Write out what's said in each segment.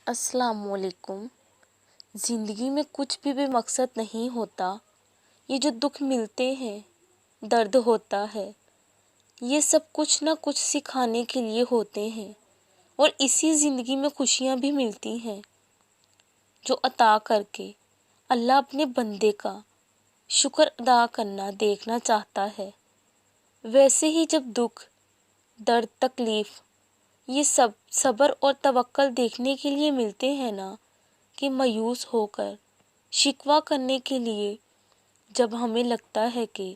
السلام علیکم۔ زندگی میں کچھ بھی بے مقصد نہیں ہوتا۔ یہ جو دکھ ملتے ہیں، درد ہوتا ہے، یہ سب کچھ نہ کچھ سکھانے کے لیے ہوتے ہیں، اور اسی زندگی میں خوشیاں بھی ملتی ہیں جو عطا کر کے اللہ اپنے بندے کا شکر ادا کرنا دیکھنا چاہتا ہے۔ ویسے ہی جب دکھ، درد، تکلیف یہ سب صبر اور توکل دیکھنے کے لیے ملتے ہیں نا، کہ مایوس ہو کر شکوہ کرنے کے لیے جب ہمیں لگتا ہے کہ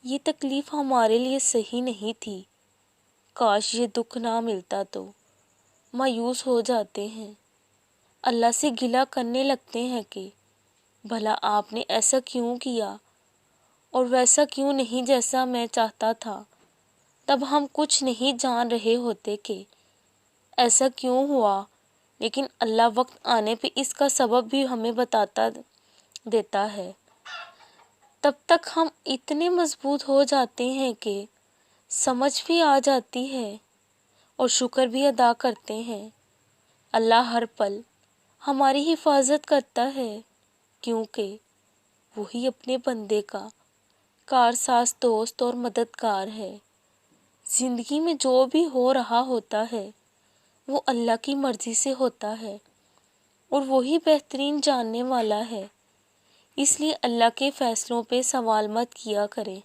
یہ تکلیف ہمارے لیے صحیح نہیں تھی، کاش یہ دکھ نہ ملتا، تو مایوس ہو جاتے ہیں، اللہ سے گلہ کرنے لگتے ہیں کہ بھلا آپ نے ایسا کیوں کیا اور ویسا کیوں نہیں جیسا میں چاہتا تھا۔ تب ہم کچھ نہیں جان رہے ہوتے کہ ایسا کیوں ہوا، لیکن اللہ وقت آنے پہ اس کا سبب بھی ہمیں بتا دیتا ہے۔ تب تک ہم اتنے مضبوط ہو جاتے ہیں کہ سمجھ بھی آ جاتی ہے اور شکر بھی ادا کرتے ہیں۔ اللہ ہر پل ہماری حفاظت کرتا ہے، کیونکہ وہی اپنے بندے کا کارساز دوست اور مددگار ہے۔ زندگی میں جو بھی ہو رہا ہوتا ہے وہ اللہ کی مرضی سے ہوتا ہے، اور وہی بہترین جاننے والا ہے۔ اس لیے اللہ کے فیصلوں پہ سوال مت کیا کریں۔